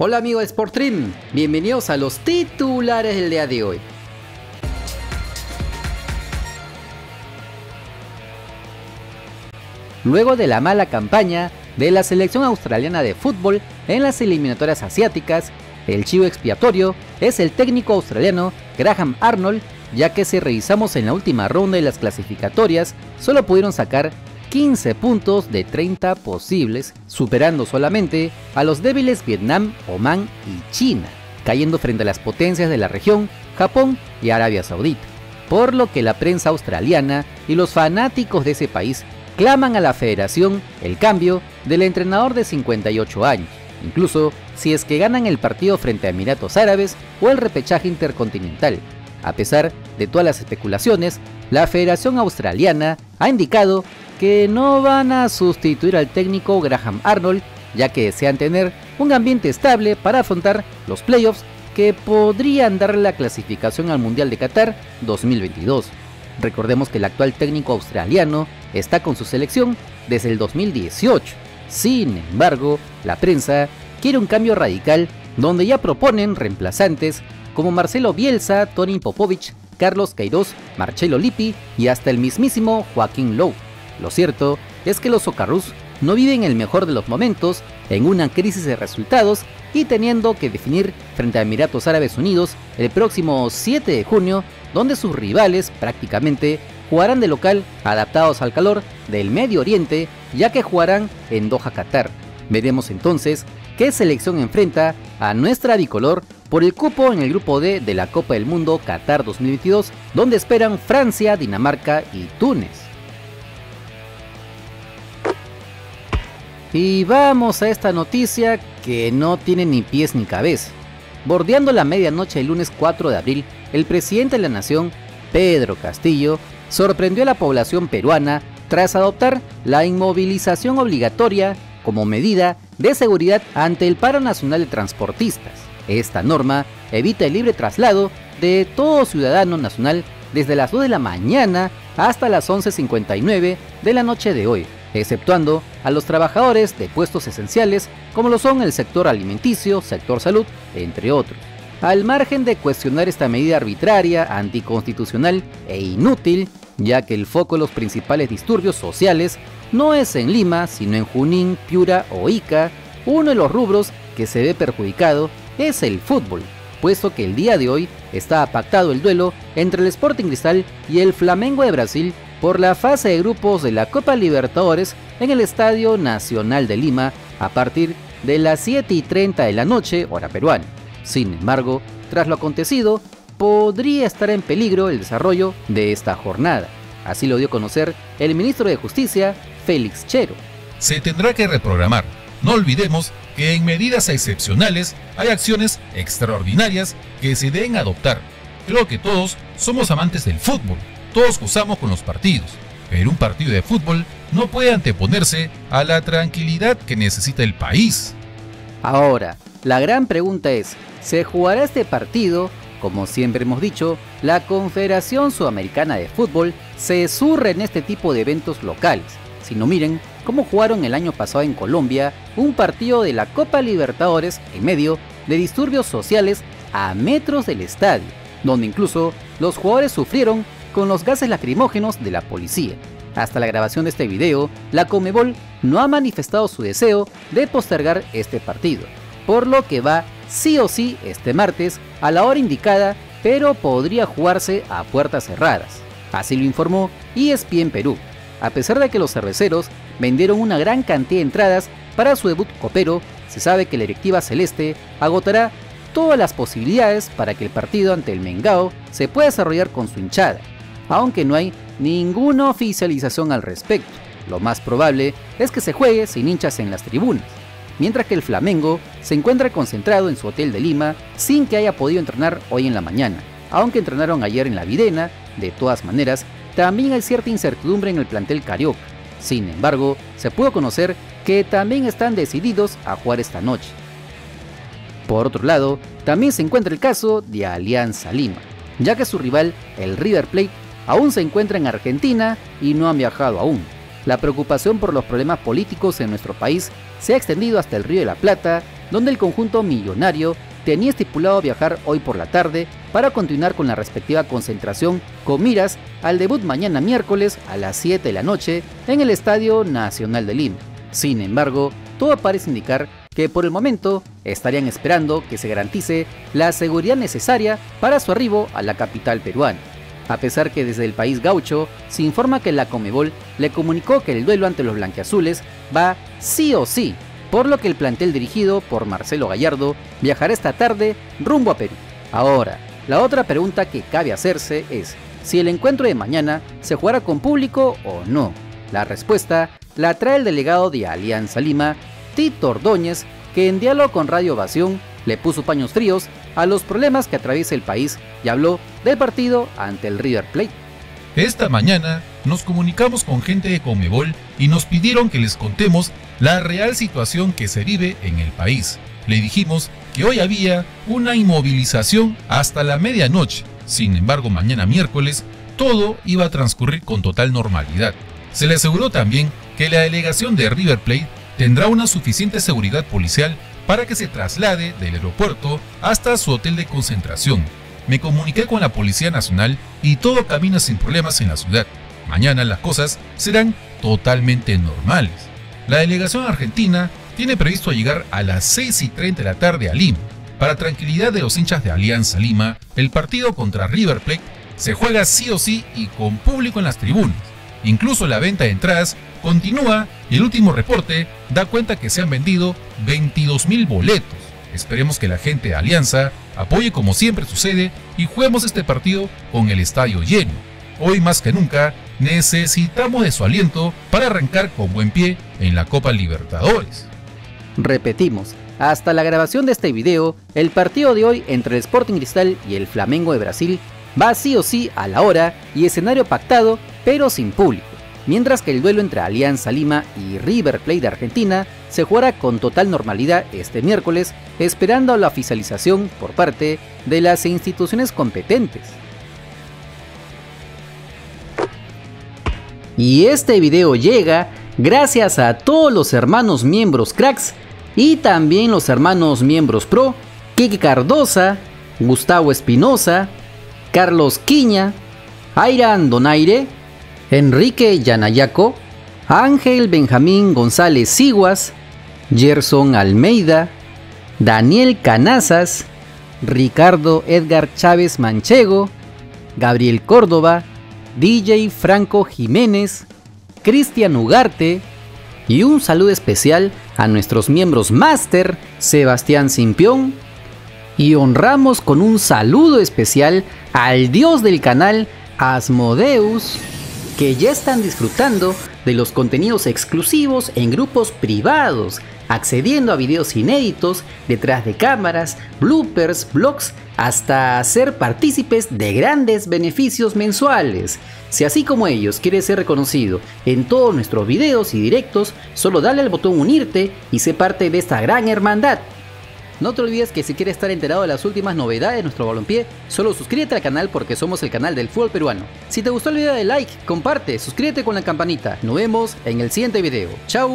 Hola amigos de Sportstream, bienvenidos a los titulares del día de hoy. Luego de la mala campaña de la selección australiana de fútbol en las eliminatorias asiáticas, el chivo expiatorio es el técnico australiano Graham Arnold, ya que si revisamos en la última ronda de las clasificatorias, solo pudieron sacar 15 puntos de 30 posibles, superando solamente a los débiles Vietnam, Omán y China, cayendo frente a las potencias de la región, Japón y Arabia Saudita. Por lo que la prensa australiana y los fanáticos de ese país claman a la federación el cambio del entrenador de 58 años, incluso si es que ganan el partido frente a Emiratos Árabes o el repechaje intercontinental. A pesar de todas las especulaciones, la Federación Australiana ha indicado que no van a sustituir al técnico Graham Arnold, ya que desean tener un ambiente estable para afrontar los playoffs que podrían darle la clasificación al Mundial de Qatar 2022. Recordemos que el actual técnico australiano está con su selección desde el 2018. Sin embargo, la prensa quiere un cambio radical donde ya proponen reemplazantes como Marcelo Bielsa, Toni Popovic, Carlos Queiroz, Marcelo Lippi y hasta el mismísimo Joaquín Low. Lo cierto es que los Socceroos no viven el mejor de los momentos en una crisis de resultados y teniendo que definir frente a Emiratos Árabes Unidos el próximo 7 de junio, donde sus rivales prácticamente jugarán de local adaptados al calor del Medio Oriente, ya que jugarán en Doha, Qatar. Veremos entonces qué selección enfrenta a nuestra bicolor por el cupo en el grupo D de la Copa del Mundo Qatar 2022, donde esperan Francia, Dinamarca y Túnez. Y vamos a esta noticia que no tiene ni pies ni cabeza. Bordeando la medianoche del lunes 4 de abril, el presidente de la nación, Pedro Castillo, sorprendió a la población peruana tras adoptar la inmovilización obligatoria como medida de seguridad ante el paro nacional de transportistas. Esta norma evita el libre traslado de todo ciudadano nacional desde las 2 de la mañana hasta las 11:59 de la noche de hoy, exceptuando a los trabajadores de puestos esenciales como lo son el sector alimenticio, sector salud, entre otros. Al margen de cuestionar esta medida arbitraria, anticonstitucional e inútil, ya que el foco de los principales disturbios sociales no es en Lima, sino en Junín, Piura o Ica, uno de los rubros que se ve perjudicado es el fútbol, puesto que el día de hoy está pactado el duelo entre el Sporting Cristal y el Flamengo de Brasil por la fase de grupos de la Copa Libertadores en el Estadio Nacional de Lima a partir de las 7:30 de la noche, hora peruana. Sin embargo, tras lo acontecido, podría estar en peligro el desarrollo de esta jornada. Así lo dio a conocer el ministro de Justicia, Félix Chero. Se tendrá que reprogramar. No olvidemos que en medidas excepcionales hay acciones extraordinarias que se deben adoptar. Creo que todos somos amantes del fútbol. Todos gozamos con los partidos, pero un partido de fútbol no puede anteponerse a la tranquilidad que necesita el país. Ahora, la gran pregunta es, ¿se jugará este partido? Como siempre hemos dicho, la Confederación Sudamericana de Fútbol se zurra en este tipo de eventos locales. Si no, miren cómo jugaron el año pasado en Colombia un partido de la Copa Libertadores en medio de disturbios sociales a metros del estadio, donde incluso los jugadores sufrieron con los gases lacrimógenos de la policía. Hasta la grabación de este video, la Conmebol no ha manifestado su deseo de postergar este partido, por lo que va sí o sí este martes a la hora indicada, pero podría jugarse a puertas cerradas. Así lo informó ESPN Perú. A pesar de que los cerveceros vendieron una gran cantidad de entradas para su debut copero, se sabe que la directiva celeste agotará todas las posibilidades para que el partido ante el Mengao se pueda desarrollar con su hinchada, aunque no hay ninguna oficialización al respecto. Lo más probable es que se juegue sin hinchas en las tribunas, mientras que el Flamengo se encuentra concentrado en su hotel de Lima sin que haya podido entrenar hoy en la mañana, aunque entrenaron ayer en la Videna. De todas maneras, también hay cierta incertidumbre en el plantel carioca. Sin embargo, se pudo conocer que también están decididos a jugar esta noche. Por otro lado, también se encuentra el caso de Alianza Lima, ya que su rival, el River Plate, aún se encuentra en Argentina y no han viajado aún. La preocupación por los problemas políticos en nuestro país se ha extendido hasta el Río de la Plata, donde el conjunto millonario tenía estipulado viajar hoy por la tarde para continuar con la respectiva concentración con miras al debut mañana miércoles a las 7 de la noche en el Estadio Nacional de Lima. Sin embargo, todo parece indicar que por el momento estarían esperando que se garantice la seguridad necesaria para su arribo a la capital peruana. A pesar que desde el país gaucho se informa que la Conmebol le comunicó que el duelo ante los blanquiazules va sí o sí, por lo que el plantel dirigido por Marcelo Gallardo viajará esta tarde rumbo a Perú. Ahora, la otra pregunta que cabe hacerse es si el encuentro de mañana se jugará con público o no. La respuesta la trae el delegado de Alianza Lima, Tito Ordóñez, que en diálogo con Radio Ovación le puso paños fríos a los problemas que atraviesa el país y habló del partido ante el River Plate. Esta mañana nos comunicamos con gente de Conmebol y nos pidieron que les contemos la real situación que se vive en el país. Le dijimos que hoy había una inmovilización hasta la medianoche. Sin embargo, mañana miércoles todo iba a transcurrir con total normalidad. Se le aseguró también que la delegación de River Plate tendrá una suficiente seguridad policial para que se traslade del aeropuerto hasta su hotel de concentración. Me comuniqué con la Policía Nacional y todo camina sin problemas en la ciudad. Mañana las cosas serán totalmente normales. La delegación argentina tiene previsto llegar a las 6:30 de la tarde a Lima. Para tranquilidad de los hinchas de Alianza Lima, el partido contra River Plate se juega sí o sí y con público en las tribunas. Incluso la venta de entradas continúa y el último reporte da cuenta que se han vendido 22.000 boletos. Esperemos que la gente de Alianza apoye como siempre sucede y juguemos este partido con el estadio lleno. Hoy más que nunca necesitamos de su aliento para arrancar con buen pie en la Copa Libertadores. Repetimos, hasta la grabación de este video, el partido de hoy entre el Sporting Cristal y el Flamengo de Brasil va sí o sí a la hora y escenario pactado, pero sin público, mientras que el duelo entre Alianza Lima y River Plate de Argentina se jugará con total normalidad este miércoles, esperando la oficialización por parte de las instituciones competentes. Y este video llega gracias a todos los hermanos miembros cracks y también los hermanos miembros pro, Kike Cardosa, Gustavo Espinosa, Carlos Quiña, Airan Donaire, Enrique Yanayaco, Ángel Benjamín González Siguas, Gerson Almeida, Daniel Canazas, Ricardo Edgar Chávez Manchego, Gabriel Córdoba, DJ Franco Jiménez, Cristian Ugarte y un saludo especial a nuestros miembros Máster, Sebastián Simpión, y honramos con un saludo especial al dios del canal Asmodeus, que ya están disfrutando de los contenidos exclusivos en grupos privados, accediendo a videos inéditos, detrás de cámaras, bloopers, vlogs, hasta ser partícipes de grandes beneficios mensuales. Si así como ellos quieres ser reconocido en todos nuestros videos y directos, solo dale al botón unirte y sé parte de esta gran hermandad. No te olvides que si quieres estar enterado de las últimas novedades de nuestro balompié, solo suscríbete al canal porque somos el canal del fútbol peruano. Si te gustó el video, dale like, comparte, suscríbete con la campanita. Nos vemos en el siguiente video. ¡Chao!